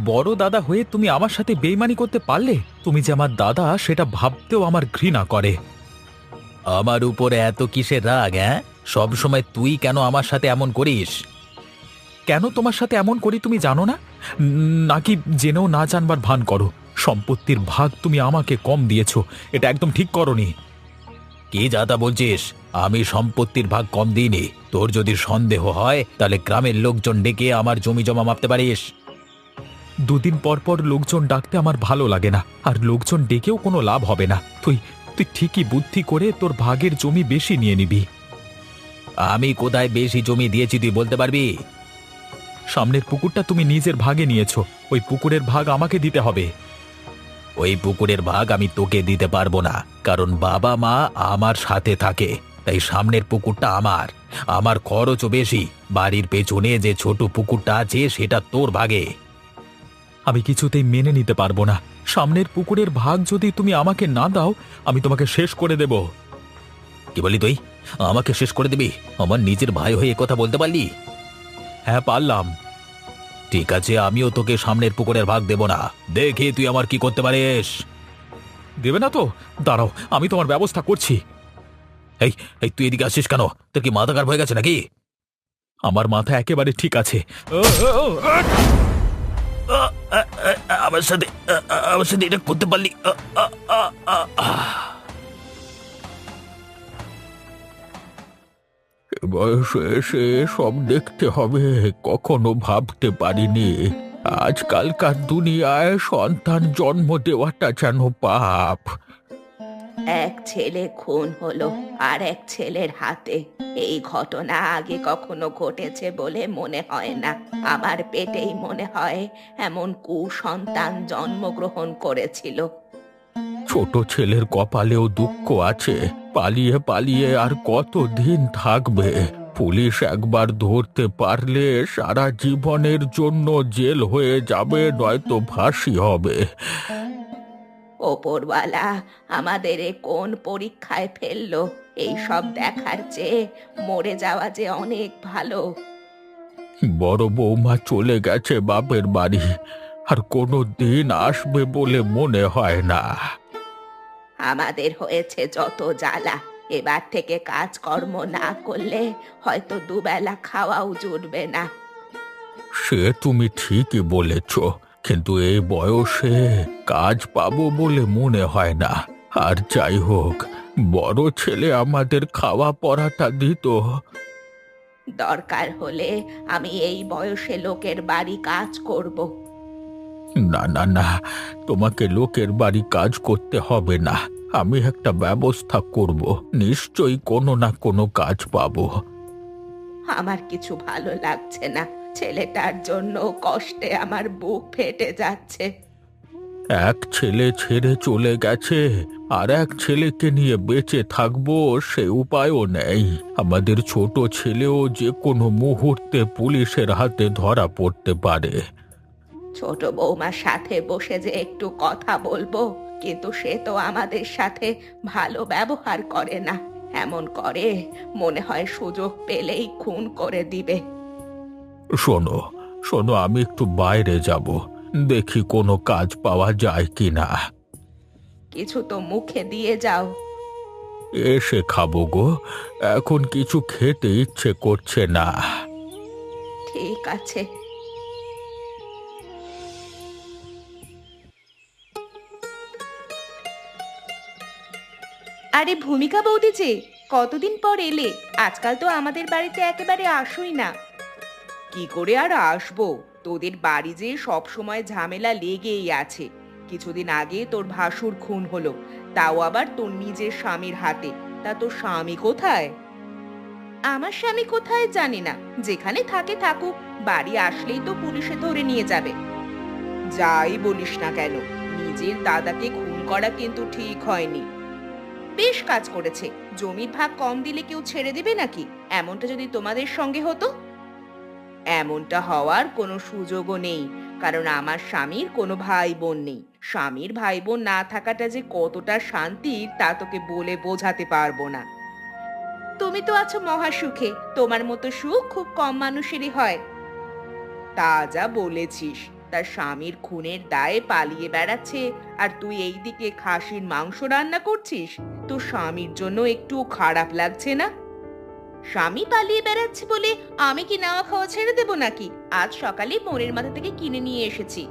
বড় দাদা হয়ে তুমি আমার সাথে বেইমানি করতে পারলে? তুমি যে আমার দাদা সেটা ভাবতেও আমার ঘৃণা করে। আমার উপরে এত কিসের রাগ? হ্যাঁ, সব সময় তুই কেন আমার সাথে এমন করিস? কেন তোমার সাথে এমন করি তুমি জানো না? নাকি জেনেও না জানবার ভান করো? সম্পত্তির ভাগ তুমি আমাকে কম দিয়েছো, এটা একদম ঠিক করনি। কি যা তা বলছিস? আমি সম্পত্তির ভাগ কম দিইনি। তোর যদি সন্দেহ হয় তাহলে গ্রামের লোকজন ডেকে আমার জমি জমা মাপতে পারিস। দুদিন পর পর লোকজন ডাকতে আমার ভালো লাগে না, আর লোকজন ডেকেও কোনো লাভ হবে না। তুই তুই ঠিকই বুদ্ধি করে তোর ভাগের জমি বেশি নিয়ে নিবি। আমি কোথায় বেশি জমি দিয়েছি তুই বলতে পারবি? সামনের পুকুরটা তুমি নিজের ভাগে নিয়েছো, ওই পুকুরের ভাগ আমাকে দিতে হবে। ওই পুকুরের ভাগ আমি তোকে দিতে পারবো না, কারণ বাবা মা আমার সাথে থাকে, তাই সামনের পুকুরটা আমার। আমার খরচও বেশি। বাড়ির পেছনে যে ছোট পুকুরটা আছে সেটা তোর ভাগে। আমি কিছুতেই মেনে নিতে পারবো না। সামনের পুকুরের ভাগ যদি তুমি আমাকে না দাও, আমি তোমাকে শেষ করে দেব। কি বলি তুই? আমাকে শেষ করে দিবি? আমার নিজের ভাই হয়ে কথা বলতে পারলি? হ্যাঁ, পারলাম। ঠিক আছে, আমিও তোকে সামনের পুকুরের ভাগ দেব না। দেখি তুই আমার কি করতে পারিস। দেবে না তো? দাঁড়াও, আমি তোমার ব্যবস্থা করছি। এই এই তুই এদিকে আসিস কেন? তোর কি মাথা খারাপ হয়ে গেছে নাকি? আমার মাথা একেবারে ঠিক আছে। আমার সাথে আমার সাথে এটা করতে পারলি? বয়সে এসে সব দেখতে হবে, কখনো ভাবতে পারিনি আজকালকার দুনিয়ায় সন্তান জন্ম দেওয়াটা যেন পাপ। এক ছেলে খুন হলো আর এক ছেলের হাতে। এই ঘটনা আগে কখনো ঘটেছে বলে মনে হয় না। আমার পেটেই মনে হয় এমন কুসন্তান জন্মগ্রহণ করেছিল। ছোট ছেলের কপালেও দুঃখ আছে। পালিয়ে পালিয়ে আর কতদিন থাকবে? পুলিশ একবার ধরতে পারলে সারা জীবনের জন্য জেল হয়ে যাবে, নয়তো ফাঁসি হবে। ওপরওয়ালা আমাদের এ কোন পরীক্ষায় ফেললো? এই সব দেখার চেয়ে মরে যাওয়া যে অনেক ভালো। বড় বৌমা চলে গেছে বাপের বাড়ি, আর কোনো দিন আসবে বলে মনে হয় না। আমাদের হয়েছে যত জ্বালা। এবার থেকে কাজকর্ম না করলে হয়তো দুবেলা খাওয়াও জুটবে না। সে তুমি ঠিকই বলেছ, কিন্তু এই বয়সে কাজ পাবো বলে মনে হয় না। আর যাই হোক, বড় ছেলে আমাদের খাওয়া পড়াটা দিত। দরকার হলে আমি এই বয়সে লোকের বাড়ি কাজ করব। না না না, তোমাকে লোকের বাড়ি কাজ করতে হবে না। আমি একটা ব্যবস্থা করব, নিশ্চয়ই কোনো না কোনো কাজ পাবো। আমার কিছু ভালো লাগছে না। ছেলেটার জন্য কষ্টে আমার বুক ফেটে যাচ্ছে। এক ছেলে ছেড়ে চলে গেছে, আর এক ছেলেকে নিয়ে বেঁচে থাকবো সে উপায়ও নেই। আমাদের ছোট ছেলেও যে কোনো মুহূর্তে পুলিশের হাতে ধরা পড়তে পারে। ছোট বৌমার সাথে বসে যে একটু কথা বলবো, কিন্তু সে তো আমাদের সাথে ভালো ব্যবহার করে না। এমন করে মনে হয় সুযোগ পেলেই খুন করে দিবে। শোনো শোনো, আমি একটু বাইরে যাব, দেখি কোনো কাজ পাওয়া যায় কিনা। কিছু তো মুখে দিয়ে যাও। এসে খাবো গো, এখন কিছু খেতে ইচ্ছে করছে না। ঠিক আছে। আরে ভূমিকা বৌদি যে, কতদিন পর এলে? আজকাল তো আমাদের বাড়িতে একেবারে আসোই না। কি করে আর আসবো? তোদের বাড়ি যে সব সময় ঝামেলা লেগেই আছে। কিছুদিন আগে তোর ভাসুর খুন হলো, তাও আবার তোর নিজের স্বামীর হাতে। তা তোর স্বামী কোথায়? আমার স্বামী কোথায় জানি না, যেখানে থাকে থাকুক। বাড়ি আসলেই তো পুলিশে ধরে নিয়ে যাবে। যাই বলিস না কেন, নিজের দাদাকে খুন করা কিন্তু ঠিক হয়নি। বেশ কাজ করেছে। জমির ভাগ কম দিলে কেউ ছেড়ে দেবে নাকি? এমনটা যদি তোমাদের সঙ্গে হতো? এমনটা হওয়ার কোনো সুযোগও নেই, কারণ আমার স্বামীর কোনো ভাই বোন নেই। স্বামীর ভাই বোন না থাকাটা যে কতটা শান্তির তা তোকে বলে বোঝাতে পারবো না। তুমি তো আছো মহা সুখে, তোমার মতো সুখ খুব কম মানুষেরই হয়। তা যা বলেছিস, তার স্বামীর খুনের দায়ে পালিয়ে বেড়াচ্ছে, আর তুই এইদিকে খাসির মাংস রান্না করছিস। তোর স্বামীর জন্য একটু খারাপ লাগছে না? স্বামী পালিয়ে বেড়াচ্ছে বলে আমি কি নাওয়া খাওয়া ছেড়ে দেব নাকি? আজ সকালে মোড়ের মাথা থেকে কিনে নিয়ে এসেছি।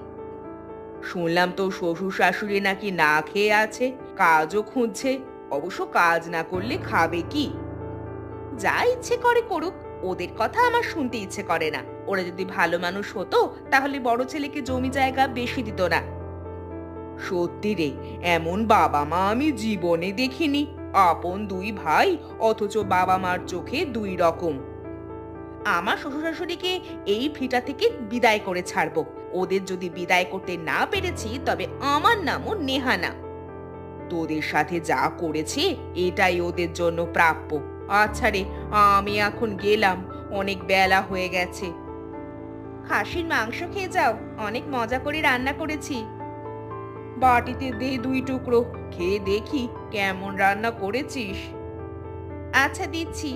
শুনলাম তো শ্বশুর শাশুড়ি নাকি না খেয়ে আছে, কাজও খুঁজছে। অবশ্য কাজ না করলে খাবে কি? যা ইচ্ছে করে করুক, ওদের কথা আমার শুনতে ইচ্ছে করে না। ওরা যদি ভালো মানুষ হতো তাহলে বড় ছেলেকে জমি জায়গা বেশি দিত না। সত্যি রে, এমন বাবা মা আমি জীবনে দেখিনি। আপন দুই ভাই, অথচ বাবা মার চোখে দুই রকম। আমার শ্বশুর শাশুড়িকে এই ভিটা থেকে বিদায় করে ছাড়বো। ওদের যদি বিদায় করতে না পেরেছি তবে আমার নামও নেহানা। তোদের সাথে যা করেছে এটাই ওদের জন্য প্রাপ্য। আচ্ছা রে, আমি এখন গেলাম, অনেক বেলা হয়ে গেছে। খাসির মাংস খেয়ে যাও, অনেক মজা করে রান্না করেছি। বাটিতে দে 2 টুকরো, খেয়ে দেখি কেমন রান্না করেছিস। আচ্ছা, দিচ্ছি।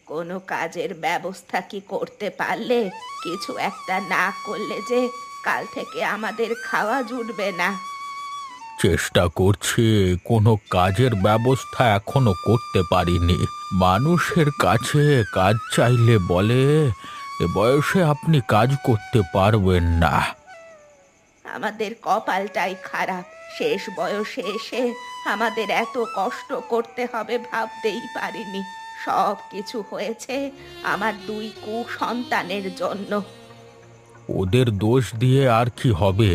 কোনো কাজের ব্যবস্থা কি করতে পারলে? কিছু একটা না করলে যে কাল থেকে আমাদের খাওয়া জুটবে না। চেষ্টা করছি, কোনো কাজের ব্যবস্থা এখনো করতে পারিনি। মানুষের কাছে কাজ চাইলে বলে, এ বয়সে আপনি কাজ করতে পারবেন না। আমাদের কপালটাই খারাপ। শেষ বয়সে এসে আমাদের এত কষ্ট করতে হবে ভাবতেই পারিনি। সব কিছু হয়েছে আমার 2 কুসন্তানের জন্য। ওদের দোষ দিয়ে আর কি হবে?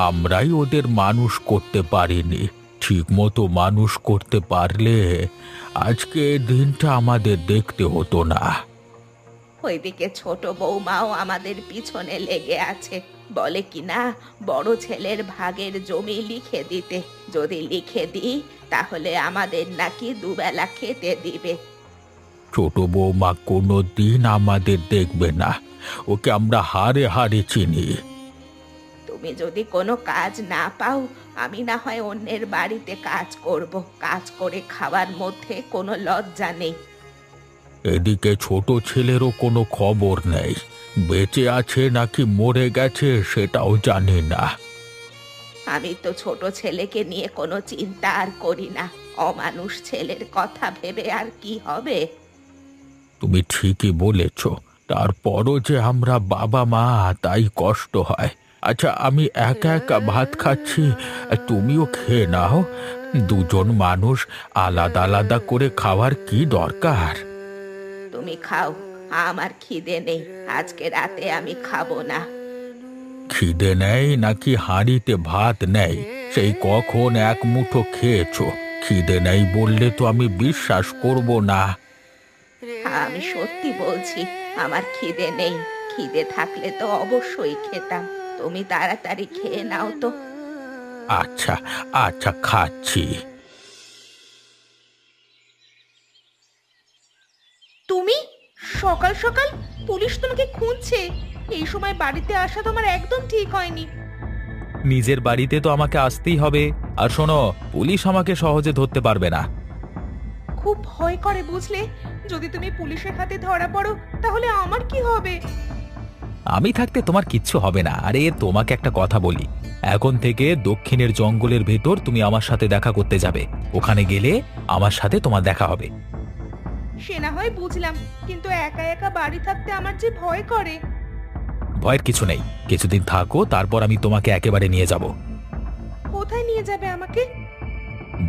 আমরাই ওদের মানুষ করতে পারিনি। ঠিক মতো মানুষ করতে পারলে আজকে এই দিনটা আমাদের দেখতে হতো না। ওইদিকে ছোট বৌমাও আমাদের পিছনে লেগে আছে। বলে কিনা বড় ছেলের ভাগের জমি লিখে দিতে। যদি লিখে দিই তাহলে আমাদের নাকি দুবেলা খেতে দিবে। ছোট বৌমা কোনো দিন আমাদের দেখবে না। ওকে আমরা হারে হারে চিনি। তুমি যদি কোনো কাজ না পাও, আমি না হয় অন্যের বাড়িতে কাজ করব। কাজ করে খাওয়ার মধ্যে কোনো লজ্জা নেই। এদিকে ছোট ছেলেরও কোনো খবর নেই। বেঁচে আছে নাকি মরে গেছে সেটাও জানি না। আমি তো ছোট ছেলেকে নিয়ে কোনো চিন্তা আর করি না। অমানুষ ছেলের কথা ভেবে আর কি হবে? তুমি ঠিকই বলেছ। তারপরও যে আমরা বাবা মা, তাই কষ্ট হয়। আচ্ছা, আমি একা একা ভাত খাচ্ছি, তুমিও খেয়ে নাও। দুজন মানুষ আলাদা আলাদা করে খাওয়ার কি দরকার? তুমি খাও, আমার খিদে নেই। আজকে রাতে আমি খাবো না। খিদে নেই নাকি হাঁড়িতে ভাত নেই? সেই কখন এক মুঠো খেয়েছো। খিদে নেই বললে তো আমি বিশ্বাস করব না। আমি সত্যি বলছি, আমার খিদে নেই। খিদে থাকলে তো অবশ্যই খেতাম। তুমি তাড়াতাড়ি খেয়ে নাও তো। আচ্ছা আচ্ছা, খাচ্ছি। তুমি সকাল সকাল? পুলিশ তোমাকে খুঁজছে। এই সময় বাড়িতে আসা তোমার একদম ঠিক হয়নি। নিজের বাড়িতে তো আমাকে আসতেই হবে। আর শোনো, পুলিশ আমাকে সহজে ধরতে পারবে না। খুব ভয় করে বুঝলে। যদি তুমি পুলিশের হাতে ধরা পড়ো তাহলে আমার কি হবে? আমি থাকতে তোমার কিচ্ছু হবে না। আরে তোমাকে একটা কথা বলি, এখন থেকে দক্ষিণের জঙ্গলের ভেতর তুমি আমার সাথে দেখা করতে যাবে। ওখানে গেলে আমার সাথে তোমার দেখা হবে। সে না হয় বুঝলাম, কিন্তু একা একা বাড়ি থাকতে আমার যে ভয় করে। ভয়ের কিছু নেই, কিছুদিন থাকো, তারপর আমি তোমাকে একেবারে নিয়ে যাব। কোথায় নিয়ে যাবে আমাকে?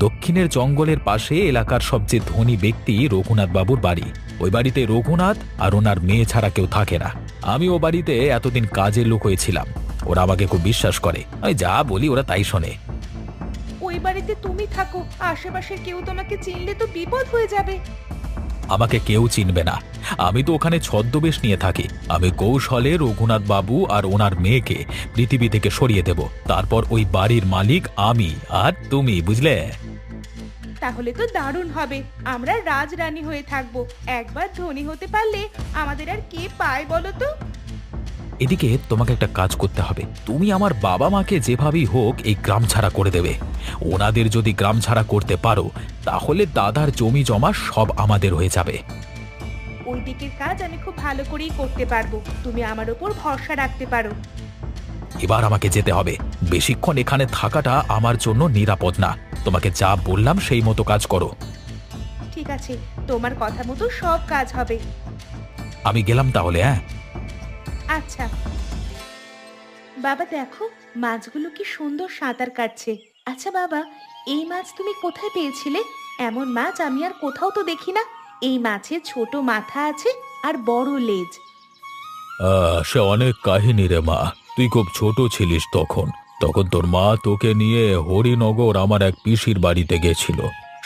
দক্ষিণের জঙ্গলের পাশে এলাকার সবচেয়ে ধনী ব্যক্তি রঘুনাথ বাবুর বাড়ি। ওই বাড়িতে রঘুনাথ আর ওনার মেয়ে ছাড়া কেউ থাকে না। আমি ও বাড়িতে এতদিন কাজের লোক হয়েছিলাম। ওরা আমাকে খুব বিশ্বাস করে। আমি যা বলি ওরা তাই শোনে। ওই বাড়িতে তুমি থাকো, আশেপাশের কেউ তোমাকে চিনলে তো বিপদ হয়ে যাবে। আমাকে কেউ চিনবে না। আমি তো ওখানে ছদ্মবেশ নিয়ে থাকি। আমি কৌশলে রঘুনাথ বাবু আর ওনার মেয়েকে পৃথিবী থেকে সরিয়ে দেব। তারপর ওই বাড়ির মালিক আমি আর তুমি, বুঝলে? তাহলে তো দারুণ হবে। আমরা রাজরানী হয়ে থাকবো। একবার ধনী হতে পারলে আমাদের আর কে পায় বলো তো? এদিকে তোমাকে একটা কাজ করতে হবে। তুমি আমার বাবা মাকে যেভাবেই হোক এই গ্রাম ছাড়া করে দেবে। ওনাদের যদি গ্রাম ছাড়া করতে পারো তাহলে দাদার জমি জমা সব আমাদের হয়ে যাবে। ওই দিকের কাজ আমি খুব ভালো করেই করতে পারবো, তুমি আমার উপর ভরসা রাখতে পারো। এবার আমাকে যেতে হবে। বেশিক্ষণ এখানে থাকাটা আমার জন্য নিরাপদ না। তোমাকে যা বললাম সেই মতো কাজ করো। ঠিক আছে, তোমার কথা মতো সব কাজ হবে। আমি গেলাম তাহলে, হ্যাঁ। আচ্ছা বাবা, দেখো মাছগুলো কি সুন্দর সাঁতার কাটছে। আচ্ছা বাবা, এই মাছ তুমি কোথায় পেয়েছিলে? এমন মাছ আমি আর কোথাও তো দেখি না। এই মাছের ছোট মাথা আছে আর বড় লেজ। সে অনেক কাহিনী রে মা। তুই খুব ছোট ছিলিস তখন। তখন তোর মা তোকে নিয়ে হরিনগর আমার এক পিসির বাড়িতে গেছিল।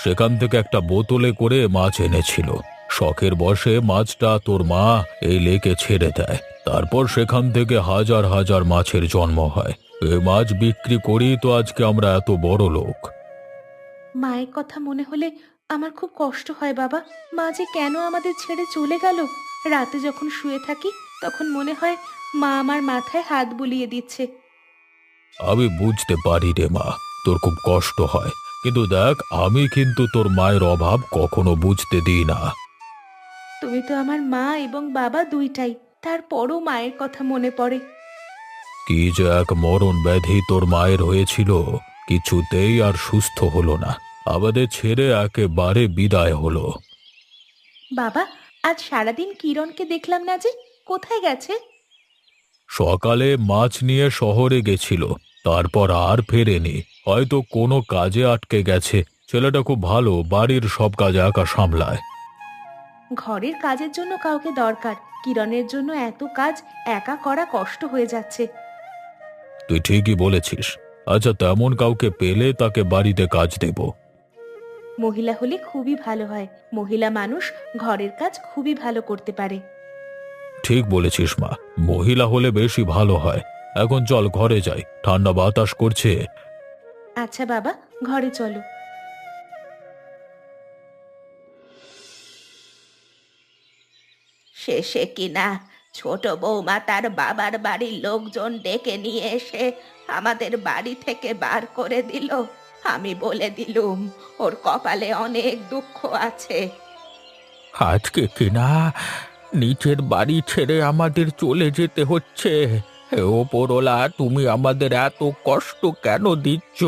সেখান থেকে একটা বোতলে করে মাছ এনেছিল। শখের বশে মাছটা তোর মা এই লেকে ছেড়ে দেয়। তারপর সেখান থেকে হাজার হাজার মাছের জন্ম হয়। এই মাছ বিক্রি করি তো আজকে আমরা এত বড় লোক। মায়ের কথা মনে হলে আমার খুব কষ্ট হয় বাবা। মা যে কেন আমাদের ছেড়ে চলে গেল। রাতে যখন শুয়ে থাকি তখন মনে হয় মা আমার মাথায় হাত বুলিয়ে দিচ্ছে। আমি বুঝতে পারি রে মা, তোর খুব কষ্ট হয়। কিন্তু দেখ, আমি কিন্তু তোর মায়ের অভাব কখনো বুঝতে দিই না। তুমি তো আমার মা এবং বাবা দুইটাই, তারপরও মায়ের কথা মনে পড়ে। কি যে এক মরণ ব্যাধি তোর মায়ের হয়েছিল, কিছুতেই আর সুস্থ হলো না। আমাদের ছেড়ে একেবারে বিদায় হলো। বাবা, আজ সারাদিন কিরণকে দেখলাম না যে, কোথায় গেছে? সকালে মাছ নিয়ে শহরে গেছিল, তারপর আর ফেরেনি। হয়তো কোনো কাজে আটকে গেছে। ছেলেটা খুব ভালো, বাড়ির সব কাজ একা সামলায়। ঘরের কাজের জন্য কাউকে দরকার, কিরণের জন্য এত কাজ একা করা কষ্ট হয়ে যাচ্ছে। তুই ঠিকই বলেছিস। আচ্ছা, তেমন কাউকে পেলে তাকে বাড়িতে কাজ দেব। মহিলা হলে খুবই ভালো হয়, মহিলা মানুষ ঘরের কাজ খুবই ভালো করতে পারে। ঠিক বলেছিস মা, মহিলা হলে বেশি ভালো হয়। এখন চল ঘরে যাই, ঠান্ডা বাতাস করছে। আচ্ছা বাবা, ঘরে চলো। শেষে কিনা ছোট বৌমা তার বাবার বাড়ির লোকজন ডেকে নিয়ে এসে আমাদের বাড়ি থেকে বার করে দিল। আমি বলে দিলুম ওর কপালে অনেক দুঃখ আছে। আজকে কিনা নিচের বাড়ি ছেড়ে আমাদের চলে যেতে হচ্ছে। হে ওপরওয়ালা, তুমি আমাদের এত কষ্ট কেন দিচ্ছ?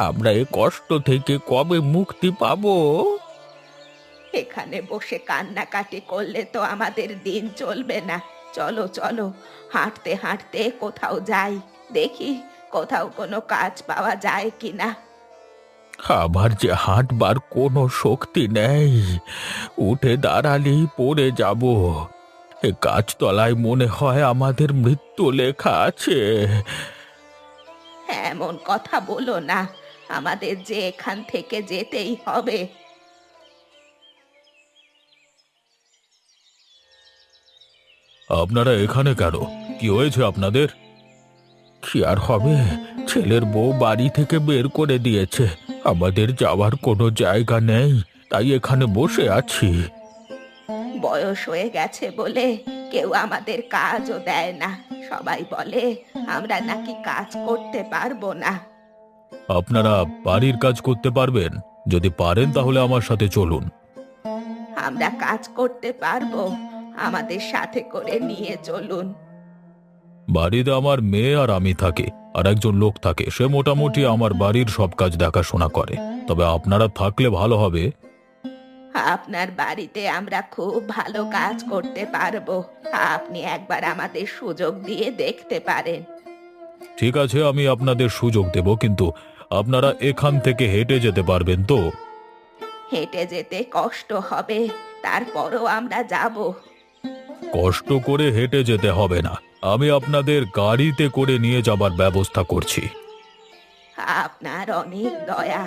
আমরা এই কষ্ট থেকে কবে মুক্তি পাবো? এখানে বসে কান্নাকাটি করলে তো আমাদের দিন চলবে না। চলো চলো, হাঁটতে হাঁটতে কোথাও যাই, দেখি কোথাও কোনো কাজ পাওয়া যায় কিনা। আমার যে হাঁটবার কোনো শক্তি নেই, উঠে দাঁড়ালেই পড়ে যাব। এ গাছতলায় মনে হয় আমাদের মৃত্যু লেখা আছে। এমন কথা বলো না, আমাদের যে এখান থেকে যেতেই হবে। আপনারা এখানে কেন? কি হয়েছে আপনাদের? কি আর হবে, ছেলের বউ বাড়ি থেকে বের করে দিয়েছে। আমাদের যাওয়ার কোনো জায়গা নেই, তাই এখানে বসে আছি। বয়স হয়ে গেছে বলে কেউ আমাদের কাজও দেয় না। সবাই বলে আমরা নাকি কাজ করতে পারবো না। আপনারা বাড়ির কাজ করতে পারবেন? যদি পারেন তাহলে আমার সাথে চলুন। আমরা কাজ করতে পারবো, আমাদের সাথে করে নিয়ে চলুন। বাড়িতে আমার মেয়ে আর আমি থাকি, আর একজন লোক থাকে। সে মোটামুটি আমার বাড়ির সব কাজ দেখাশোনা করে। তবে আপনারা থাকলে ভালো হবে। আপনার বাড়িতে আমরা খুব ভালো কাজ করতে পারবো, আপনি একবার আমাদের সুযোগ দিয়ে দেখতে পারেন। ঠিক আছে, আমি আপনাদের সুযোগ দেব, কিন্তু আপনারা এখান থেকে হেঁটে যেতে পারবেন তো? হেঁটে যেতে কষ্ট হবে, তারপরও আমরা যাব। কষ্ট করে হেঁটে যেতে হবে না, আমি আপনাদের গাড়িতে করে নিয়ে যাবার ব্যবস্থা করছি। আপনার অনেক দয়া।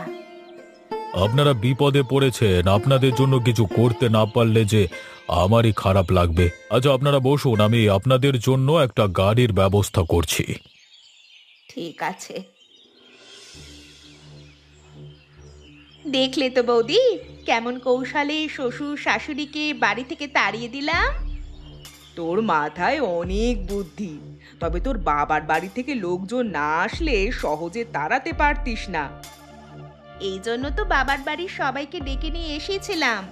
আপনারা বিপদে পড়েছেন, আপনাদের জন্য কিছু করতে না পারলে যে আমারই খারাপ লাগবে। আচ্ছা, আপনারা বসুন, আমি আপনাদের জন্য একটা গাড়ির ব্যবস্থা করছি। ঠিক আছে। দেখলে তো বৌদি, কেমন কৌশলে শ্বশুর শাশুড়িকে বাড়ি থেকে তাড়িয়ে দিলাম। তোর মাথায় অনেক বুদ্ধি। তবে তোর বাবার বাড়ি থেকে লোকজন না আসলে সহজে তাড়াতে পারতিস না। এই জন্য তো বাবার বাড়ির সবাইকে ডেকে নিয়ে এসেছিলাম।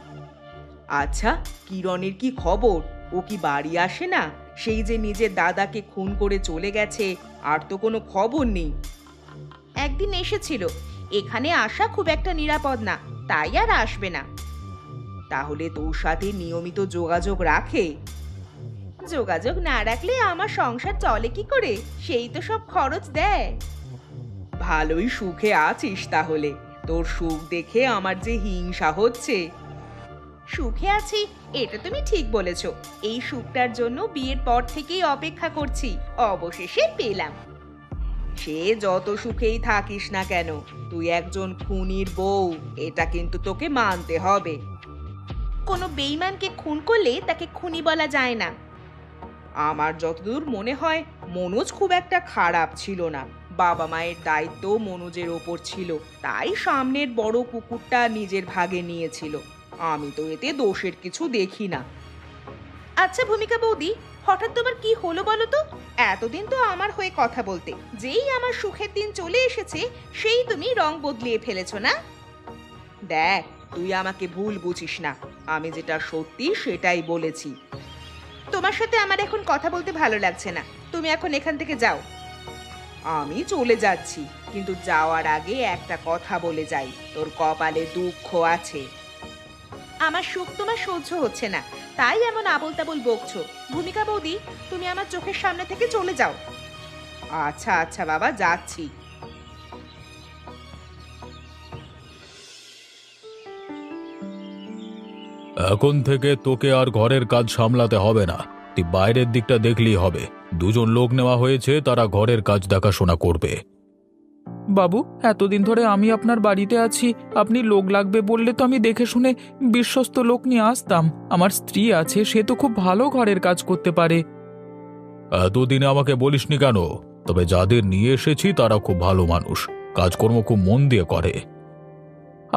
আচ্ছা, কিরণের কি খবর? ও কি বাড়ি আসে না? সেই যে নিজের দাদাকে খুন করে চলে গেছে, আর তো কোনো খবর নেই। একদিন এসেছিল, এখানে আসা খুব একটা নিরাপদ না, তাই আর আসবে না। তাহলে তোর সাথে নিয়মিত যোগাযোগ রাখে? যোগাযোগ না রাখলে আমার সংসার চলে কি করে? সেই তো সব খরচ দেয়। ভালোই সুখে আছিস তাহলে। তোর সুখ দেখে আমার যে হিংসা হচ্ছে। সুখে আছি এটা তুমি ঠিক বলেছো। এই সুখটার জন্য বিয়ের পর থেকেই অপেক্ষা করছি, অবশেষে পেলাম। সে যত সুখেই থাকিস না কেন, তুই একজন খুনির বউ, এটা কিন্তু তোকে মানতে হবে। কোনো বেঈমানকে খুন করলে তাকে খুনি বলা যায় না। আমার যতদূর মনে হয় মনোজ খুব একটা খারাপ ছিল না। বাবা মায়ের দায়িত্ব মনোজের ওপর ছিল, তাই সামনের বড় কুকুরটা নিজের ভাগে নিয়েছিল। আমি তো এতে দোষের কিছু দেখি না। আচ্ছা ভূমিকা বৌদি, হঠাৎ তোমার কি হলো বলো তো? এতদিন তো আমার হয়ে কথা বলতে, যেই আমার সুখের দিন চলে এসেছে সেই তুমি রং বদলিয়ে ফেলেছো না? দেখ, তুই আমাকে ভুল বুঝিস না, আমি যেটা সত্যি সেটাই বলেছি। তোমার সাথে আমার এখন কথা বলতে ভালো লাগছে না, তুমি এখন এখান থেকে যাও। আমি চলে যাচ্ছি, কিন্তু যাওয়ার আগে একটা কথা বলে যাই, তোর কপালে দুঃখ আছে। আমার সুখ তোমার সহ্য হচ্ছে না, তাই এমন আবোল তাবোল বকছো। ভূমিকা বৌদি, তুমি আমার চোখের সামনে থেকে চলে যাও। আচ্ছা আচ্ছা বাবা, যাচ্ছি। এখন থেকে তোকে আর ঘরের কাজ সামলাতে হবে না, তুই বাইরের দিকটা দেখলেই হবে। দুজন লোক নেওয়া হয়েছে, তারা ঘরের কাজ দেখাশোনা করবে। বাবু, এতদিন ধরে আমি আপনার বাড়িতে আছি, আপনি লোক লাগবে বললে তো আমি দেখে শুনে বিশ্বস্ত লোক নিয়ে আসতাম। আমার স্ত্রী আছে, সে তো খুব ভালো ঘরের কাজ করতে পারে। এতদিনে আমাকে বলিসনি কেন? তবে যাদের নিয়ে এসেছি তারা খুব ভালো মানুষ, কাজকর্ম খুব মন দিয়ে করে।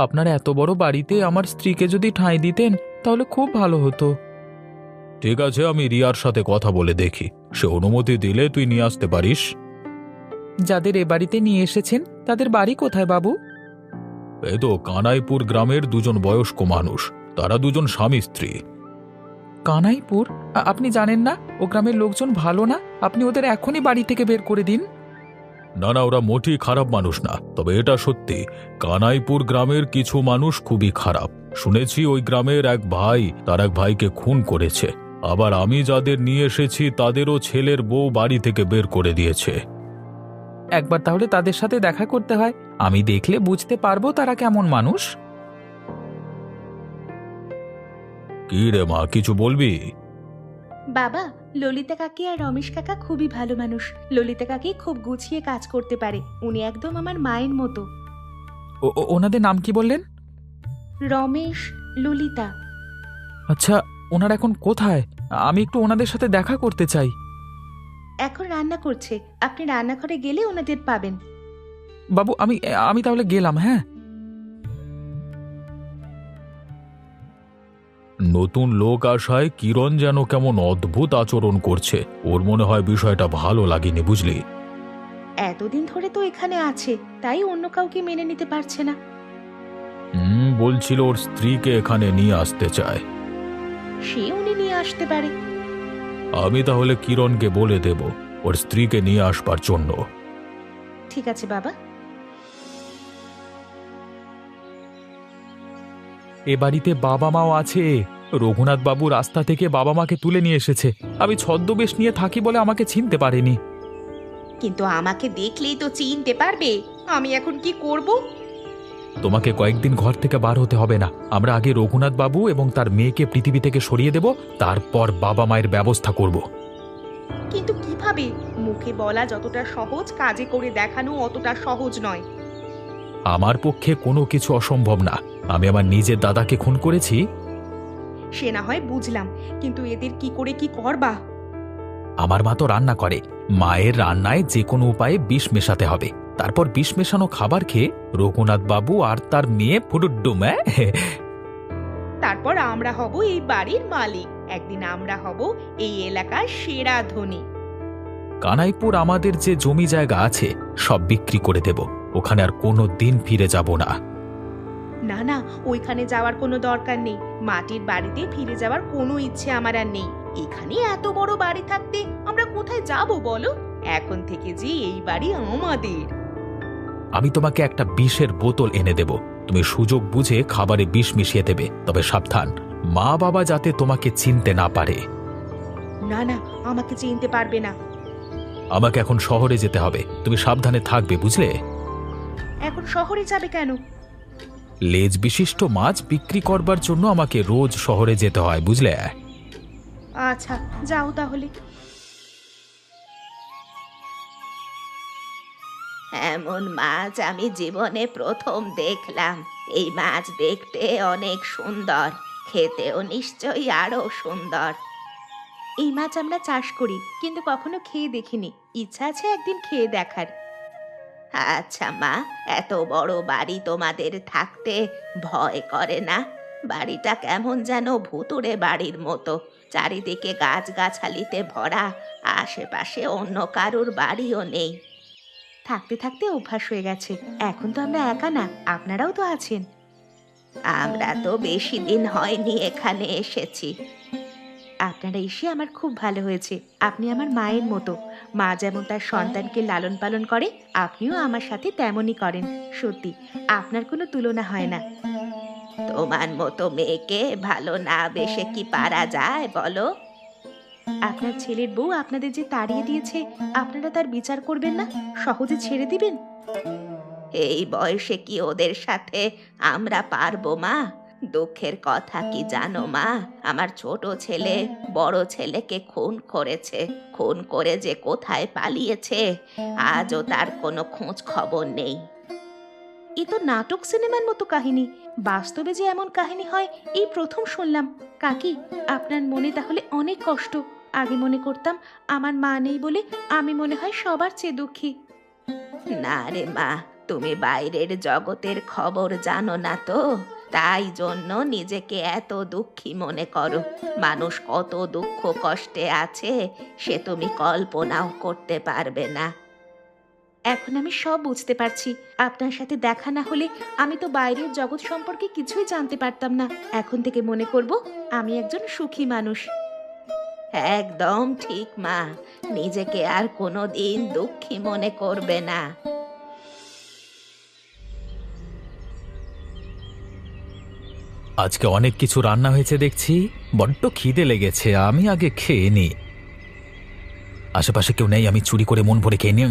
আপনার এত বড় বাড়িতে আমার স্ত্রীকে যদি ঠাঁই দিতেন তাহলে খুব ভালো হতো। ঠিক আছে, আমি রিয়ার সাথে কথা বলে দেখি, সে অনুমতি দিলে তুই নিয়ে আসতে পারিস। যাদের এ বাড়িতে নিয়ে এসেছেন তাদের বাড়ি কোথায় বাবু? এই তো কানাইপুর গ্রামের দুজন বয়স্ক মানুষ, তারা দুজন স্বামী স্ত্রী। কানাইপুর? আপনি জানেন না ও গ্রামের লোকজন ভালো না? আপনি ওদের এখনই বাড়ি থেকে বের করে দিন। না না, ওরা মোটেই খারাপ মানুষ না, তবে এটা সত্যি কানাইপুর গ্রামের কিছু মানুষ খুবই খারাপ। শুনেছি ওই গ্রামের এক ভাই তার এক ভাইকে খুন করেছে, আবার আমি যাদের নিয়ে এসেছি তাদেরও ছেলের বউ বাড়ি থেকে বের করে দিয়েছে। একবার তাহলে তাদের সাথে দেখা করতে হয়, আমি দেখলে বুঝতে পারবো তারা কেমন মানুষ। কি রে মা, কিছু বলবি? বাবা, ললিতা কাকি আর রমেশ কাকা খুবই ভালো মানুষ। ললিতা কাকি খুব গুছিয়ে কাজ করতে পারে, উনি একদম আমার মায়ের মতো। ওনাদের নাম কি বললেন? রমেশ, ললিতা। আচ্ছা, ওনারা এখন কোথায়? আমি একটু ওনাদের সাথে দেখা করতে চাই। এখন রান্না করছে, আপনি রান্নাঘরে গেলে ওনাদের পাবেন। বাবু, আমি তাহলে গেলাম। হ্যাঁ। নতুন লোক আসায় কিরণ যেন কেমন অদ্ভুত আচরণ করছে, ওর মনে হয় বিষয়টা ভালো লাগেনি, বুঝলি? এতদিন ধরে তো এখানে আছে, তাই অন্য কাউকে মেনে নিতে পারছে না। বলছিল ওর স্ত্রীকে এখানে নিয়ে আসতে চায়। সে উনি নিয়ে আসতে পারে। আমি তাহলে কিরণকে বলে দেব ওর স্ত্রীকে নিয়ে আসবার জন্য। ঠিক আছে বাবা। এ বাড়িতে বাবা মাও আছে। রঘুনাথ বাবু রাস্তা থেকে বাবা মাকে তুলে নিয়ে এসেছে, আমি ছদ্মবেশ নিয়ে থাকি বলে আমাকে চিনতে পারেনি। কিন্তু আমাকে দেখলেই তো চিনতে পারবে, আমি এখন কি করব? তোমাকে কয়েকদিন ঘর থেকে বার হতে হবে না, আমরা আগে রঘুনাথ বাবু এবং তার মেয়েকে পৃথিবী থেকে সরিয়ে দেব, তারপর বাবা মায়ের ব্যবস্থা করব। কিন্তু কিভাবে? মুখে বলা যতটা সহজ, কাজে করে দেখানো অতটা সহজ নয়। আমার পক্ষে কোনো কিছু অসম্ভব না, আমি আমার নিজের দাদাকে খুন করেছি। সে না হয় বুঝলাম, কিন্তু এদের কি করে কি করবা? আমার মা তো রান্না করে, মায়ের রান্নায় যে কোনো উপায়ে বিষ মেশাতে হবে, তারপর বিষ মেশানো খাবার খেয়ে রঘুনাথ বাবু আর তার মেয়ে ফুটুড্ডুম। তারপর আমরা হব এই বাড়ির মালিক, একদিন আমরা হব এই এলাকার সেরা ধনী। কানাইপুর আমাদের যে জমি জায়গা আছে সব বিক্রি করে দেব, ওখানে আর কোনো দিন ফিরে যাব না। না না, ওইখানে যাওয়ার কোনো দরকার নেই। মাটির বাড়িতে ফিরে যাওয়ার কোনো ইচ্ছে আমার আর নেই। এখানে এত বড় বাড়ি থাকতে আমরা কোথায় যাব বলো? এখন থেকে যে এই বাড়ি আমাদের। আমি তোমাকে একটা বিষের বোতল এনে দেব, তুমি সুযোগ বুঝে খাবারে বিষ মিশিয়ে দেবে। তবে সাবধান, মা বাবা যাতে তোমাকে চিনতে না পারে। না না, আমাকে চিনতে পারবে না। আমাকে এখন শহরে যেতে হবে, তুমি সাবধানে থাকবে, বুঝলে? এখন শহরে যাবে কেন? লেজ বিশিষ্ট মাছ বিক্রি করবার জন্য আমাকে রোজ শহরে যেতে হয়, বুঝলে? আচ্ছা, যাও তাহলে। এমন মাছ আমি জীবনে প্রথম দেখলাম। এই মাছ দেখতে অনেক সুন্দর, খেতেও নিশ্চয়ই আরো সুন্দর। এই মাছ আমরা চাষ করি, কিন্তু কখনো খেয়ে দেখিনি। ইচ্ছা আছে একদিন খেয়ে দেখার। আচ্ছা মা, এত বড় বাড়ি তোমাদের থাকতে ভয় করে না? বাড়িটা কেমন যেন ভুতুড়ে বাড়ির মতো, চারিদিকে গাছগাছালিতে ভরা, আশেপাশে অন্য কারুর বাড়িও নেই। থাকতে থাকতে অভ্যাস হয়ে গেছে। এখন তো আমরা একা না, আপনারাও তো আছেন। আমরা তো বেশি দিন হয়নি এখানে এসেছি। আপনারা এসে আমার খুব ভালো হয়েছে। আপনি আমার মায়ের মতো। মা যেমন তার সন্তানকে লালন পালন করে, আপনিও আমার সাথে তেমনই করেন। সত্যি, আপনার কোনো তুলনা হয় না। তোমার মতো মেয়েকে ভালো না বেসে কি পারা যায় বলো? আপনার ছেলের বউ আপনাদের যে তাড়িয়ে দিয়েছে, আপনারা তার বিচার করবেন না? সহজে ছেড়ে দিবেন? এই বয়সে কি ওদের সাথে আমরা পারবো মা? দুঃখের কথা কি জানো মা, আমার ছোট ছেলে বড় ছেলেকে খুন করেছে। খুন করে যে কোথায় পালিয়েছে, আজও তার কোনো খোঁজ খবর নেই। এ তো নাটক সিনেমার মতো কাহিনী। বাস্তবে যে এমন কাহিনী হয় এই প্রথম শুনলাম। কাকি, আপনার মনে তাহলে অনেক কষ্ট। আগে মনে করতাম আমার মা নেই বলে আমি মনে হয় সবার চেয়ে দুঃখী। না রে মা, তুমি বাইরের জগতের খবর জানো না তো, তাই জন্য নিজেকে এত দুঃখী মনে করো। মানুষ কত দুঃখ কষ্টে আছে সে তুমি কল্পনাও করতে পারবে না। এখন আমি সব বুঝতে পারছি। আপনার সাথে দেখা না হলে আমি তো বাইরের জগৎ সম্পর্কে কিছুই জানতে পারতাম না। এখন থেকে মনে করব আমি একজন সুখী মানুষ। একদম ঠিক মা, নিজেকে আর কোনোদিন দুঃখী মনে করবে না। আজকে অনেক কিছু রান্না হয়েছে দেখছি, বড্ড খিদে লেগেছে, আমি আগে খেয়ে নি। আশেপাশে কেউ নেই, আমি চুরি করে মন ভরে খেয়ে নি।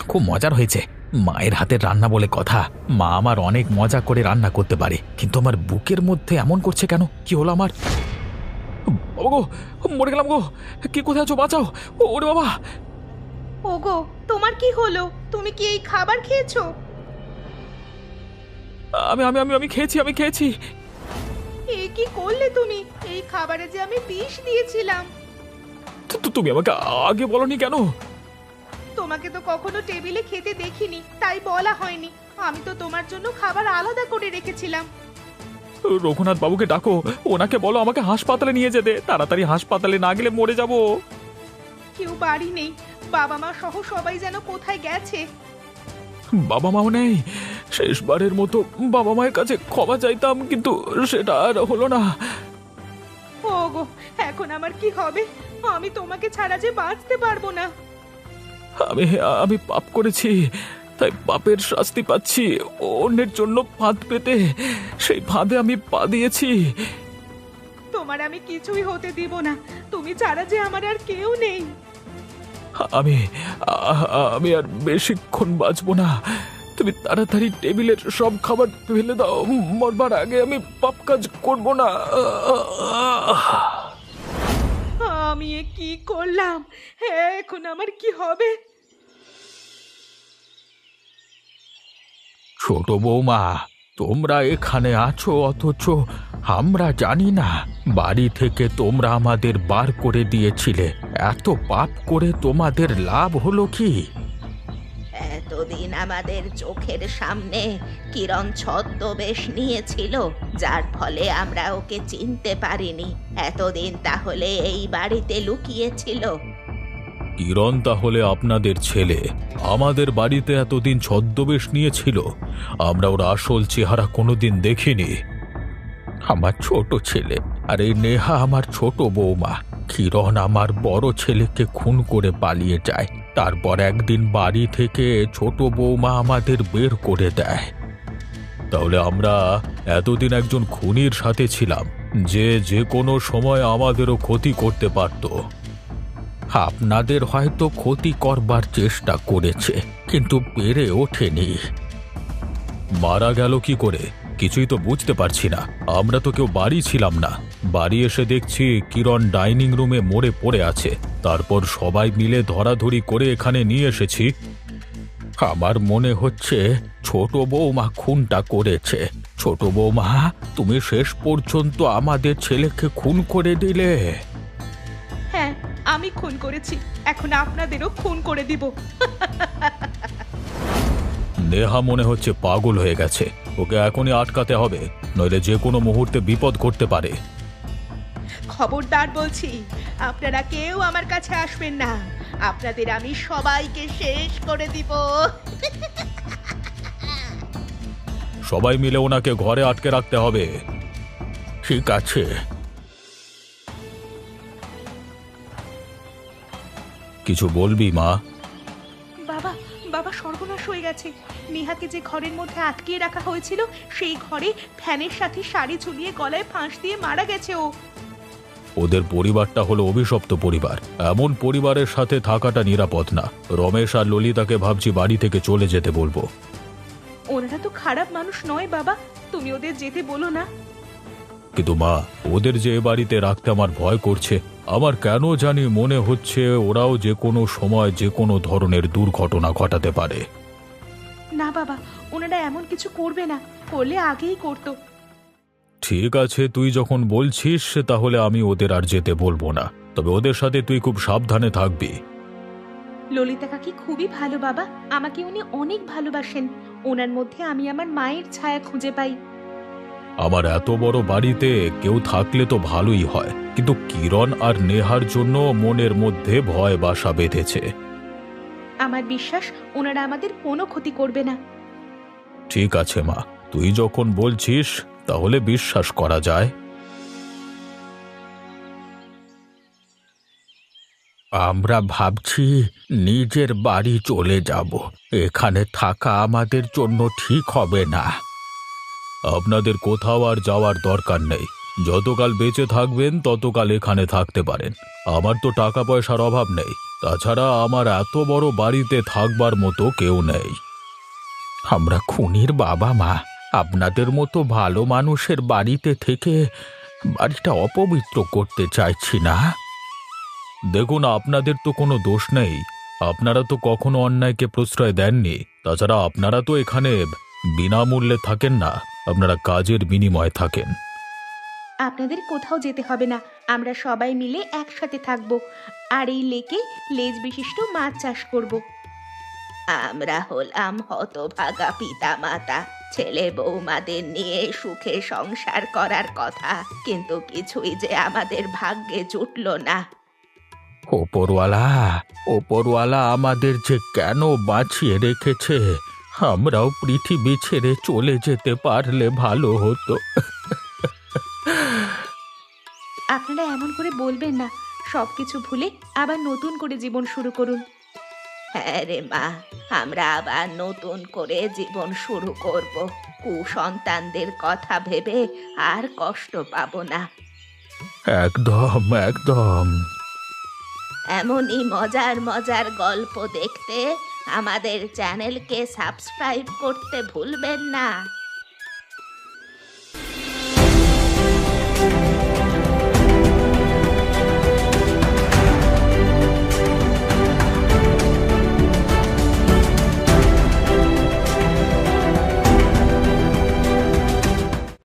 খুব মজার হয়েছে। মায়ের হাতের রান্না বলে কথা, মা আমার অনেক মজা করে রান্না করতে পারে, কিন্তু আমার বুকের মধ্যে এমন করছে কেন? কি হলো আমার? বাবা গো, মরে গেলাম গো! কে কোথায় আছো, বাঁচাও! ওরে বাবা! ওগো, তোমার কি হলো? তুমি কি এই খাবার খেয়েছো? আমি আমি আমি আমি খেয়েছি, আমি খেয়েছি। এ কি করলে তুমি? এই খাবারে যে আমি বিষ দিয়েছিলাম। তুমি আমাকে আগে বলনি কেন? তোমাকে তো কখনো টেবিলে খেতে দেখিনি, তাই বলা হয়নি। আমি তো তোমার জন্য খাবার আলাদা করে রেখেছিলাম। রঘুনাথ বাবুকে ডাকো, ওনাকে বলো আমাকে হাসপাতালে নিয়ে যেতে। তাড়াতাড়ি হাসপাতালে না গেলে মরে যাব। কেউ বাড়ি নেই, বাবা মা সহ সবাই যেন কোথায় গেছে। বাবা মাও নেই। শেষবারের মতো বাবা মায়ের কাছে ক্ষমা চাইতাম, কিন্তু সেটা আর হলো না। ওগো, এখন আমার কি হবে? আমি তোমাকে ছাড়া যে বাঁচতে পারবো না। আমি আমি পাপ করেছি, তাই পাপের শাস্তি পাচ্ছি। অন্যের জন্য ফাঁদ পেতে সেই ফাঁদে আমি পা দিয়েছি। তোমার আমি কিছুই হতে দিব না। তুমি ছাড়া যে আমার আর কেউ নেই। আমি আমি আর বেশিক্ষণ বাঁচবো না। তুমি তাড়াতাড়ি টেবিলের সব খাবার ফেলে দাও, মরবার আগে আমি পাপ কাজ করব না। আমি এ কি করলাম? এখন আমার কি হবে? ছোট বৌমা, তোমরা এখানে আছো অথচ আমরা জানি না। বাড়ি থেকে তোমরা আমাদের বার করে দিয়েছিলে, এত পাপ করে তোমাদের লাভ হলো কি? এতদিন আমাদের চোখের সামনে কিরণ ছদ্মবেশ নিয়েছিল, যার ফলে আমরা ওকে চিনতে পারিনি। এতদিন তাহলে এই বাড়িতে লুকিয়েছিল। কিরণ তাহলে আপনাদের ছেলে? আমাদের বাড়িতে এতদিন ছদ্মবেশ নিয়েছিল, আমরা ওর আসল চেহারা কোনোদিন দেখিনি। আমার ছোট ছেলে, আর এই নেহা আমার ছোট বৌমা। কিরণ আমার বড় ছেলেকে খুন করে পালিয়ে যায়, তারপর একদিন বাড়ি থেকে ছোট বৌমা আমাদের বের করে দেয়। তাহলে আমরা এতদিন একজন খুনির সাথে ছিলাম, যে যে কোনো সময় আমাদেরও ক্ষতি করতে পারত। আপনাদের হয়তো ক্ষতি করবার চেষ্টা করেছে, কিন্তু পেরে ওঠেনি। মারা গেল কি করে কিছুই তো বুঝতে পারছি না। আমরা তো কেউ বাড়ি ছিলাম না। বাড়ি এসে দেখছি কিরণ ডাইনিং রুমে মরে পড়ে আছে। তারপর সবাই মিলে ধরাধরি করে এখানে নিয়ে এসেছি। আমার মনে হচ্ছে ছোট বৌমা খুনটা করেছে। ছোট বৌমা, তুমি শেষ পর্যন্ত আমাদের ছেলেকে খুন করে দিলে। হ্যাঁ, আমি খুন করেছি, এখন আপনাদেরও খুন করে দিব। নেহা মনে হচ্ছে পাগল হয়ে গেছে। ওকে এখনই আটকাতে হবে, নইলে যে কোনো মুহূর্তে বিপদ ঘটতে পারে। খবরদার বলছি, আপনারা কেউ আমার কাছে আসবেন না। আপনাদের আমি সবাইকে শেষ করে দিব। সবাই মিলে ওনাকে ঘরে আটকে রাখতে হবে। ঠিক আছে। কিছু বলবি মা? বাবা, বাবা সর্বনাশ হয়ে গেছে। নেহাকে যে ঘরের মধ্যে আটকিয়ে রাখা হয়েছিল, সেই ঘরে ফ্যানের সাথে শাড়ি ঝুলিয়ে গলায় ফাঁস দিয়ে মারা গেছে ও। ওদের পরিবারটা হলো অভিশপ্ত পরিবার। এমন পরিবারের সাথে থাকাটা নিরাপদ না। রমেশ আর ললিতাকে ভাবছি বাড়ি থেকে চলে যেতে বলবো। ওনারা তো খারাপ মানুষ নয় বাবা, তুমি ওদের যেতে বলো না। কিন্তু মা, ওদের যে এ বাড়িতে রাখতে আমার ভয় করছে। আমার কেন জানি মনে হচ্ছে ওরাও যে কোনো সময় যে কোনো ধরনের দুর্ঘটনা ঘটাতে পারে। না বাবা, ওনারা এমন কিছু করবে না, করলে আগেই করতো। ঠিক আছে, তুই যখন বলছিস তাহলে আমি ওদের আর যেতে বলবো না। তবে ওদের সাথে তুই খুব সাবধানে থাকবি। ললিতা কাকি খুবই ভালো বাবা, আমাকে উনি অনেক ভালোবাসেন। ওনার মধ্যে আমি আমার মায়ের ছায়া খুঁজে পাই। আমার এত বড় বাড়িতে কেউ থাকলে তো ভালোই হয়, কিন্তু কিরণ আর নেহার জন্য মনের মধ্যে ভয় বাসা বেঁধেছে। আমার বিশ্বাস ওনারা আমাদের কোনো ক্ষতি করবে না। ঠিক আছে মা, তুই যখন বলছিস তাহলে বিশ্বাস করা যায়। আমরা ভাবছি নিজের বাড়ি চলে যাব। এখানে থাকা আমাদের জন্য ঠিক হবে না। আপনাদের কোথাও আর যাওয়ার দরকার নেই। যতকাল বেঁচে থাকবেন ততকাল এখানে থাকতে পারেন। আমার তো টাকা পয়সার অভাব নেই। তাছাড়া আমার এত বড় বাড়িতে থাকবার মতো কেউ নেই। আমরা খুনির বাবা মা, আপনাদের মতো ভালো মানুষের বাড়িতে থেকে বাড়িটা অপবিত্র করতে চাইছি না। দেখুন, আপনাদের তো কোনো দোষ নেই। আপনারা তো কখনো অন্যায়কে প্রশ্রয় দেননি। তাছাড়া আপনারা তো এখানে বিনামূল্যে থাকেন না, আপনারা কাজের বিনিময়ে থাকেন। আপনাদের কোথাও যেতে হবে না, আমরা সবাই মিলে একসাথে থাকব, আর এই লেকে লেজ বিশিষ্ট মাছ চাষ করব। আমরা হলাম হতভাগা পিতা মাতা, ছেলে বৌমাদের নিয়ে সুখে সংসার করার কথা, কিন্তু কিছুই যে আমাদের ভাগ্যে জুটল না। ওপরওয়ালা, ওপরওয়ালা আমাদের যে কেন বাঁচিয়ে রেখেছে। আমরাও পৃথিবী ছেড়ে চলে যেতে পারলে ভালো হতো। আপনারা এমন করে বলবেন না, সবকিছু ভুলে আবার নতুন করে জীবন শুরু করুন। হ্যাঁ রে মা, আমরা আবার নতুন করে জীবন শুরু করব। কুসন্তানদের কথা ভেবে আর কষ্ট পাবো না। একদম একদম। এমনই মজার মজার গল্প দেখতে আমাদের চ্যানেলকে সাবস্ক্রাইব করতে ভুলবেন না।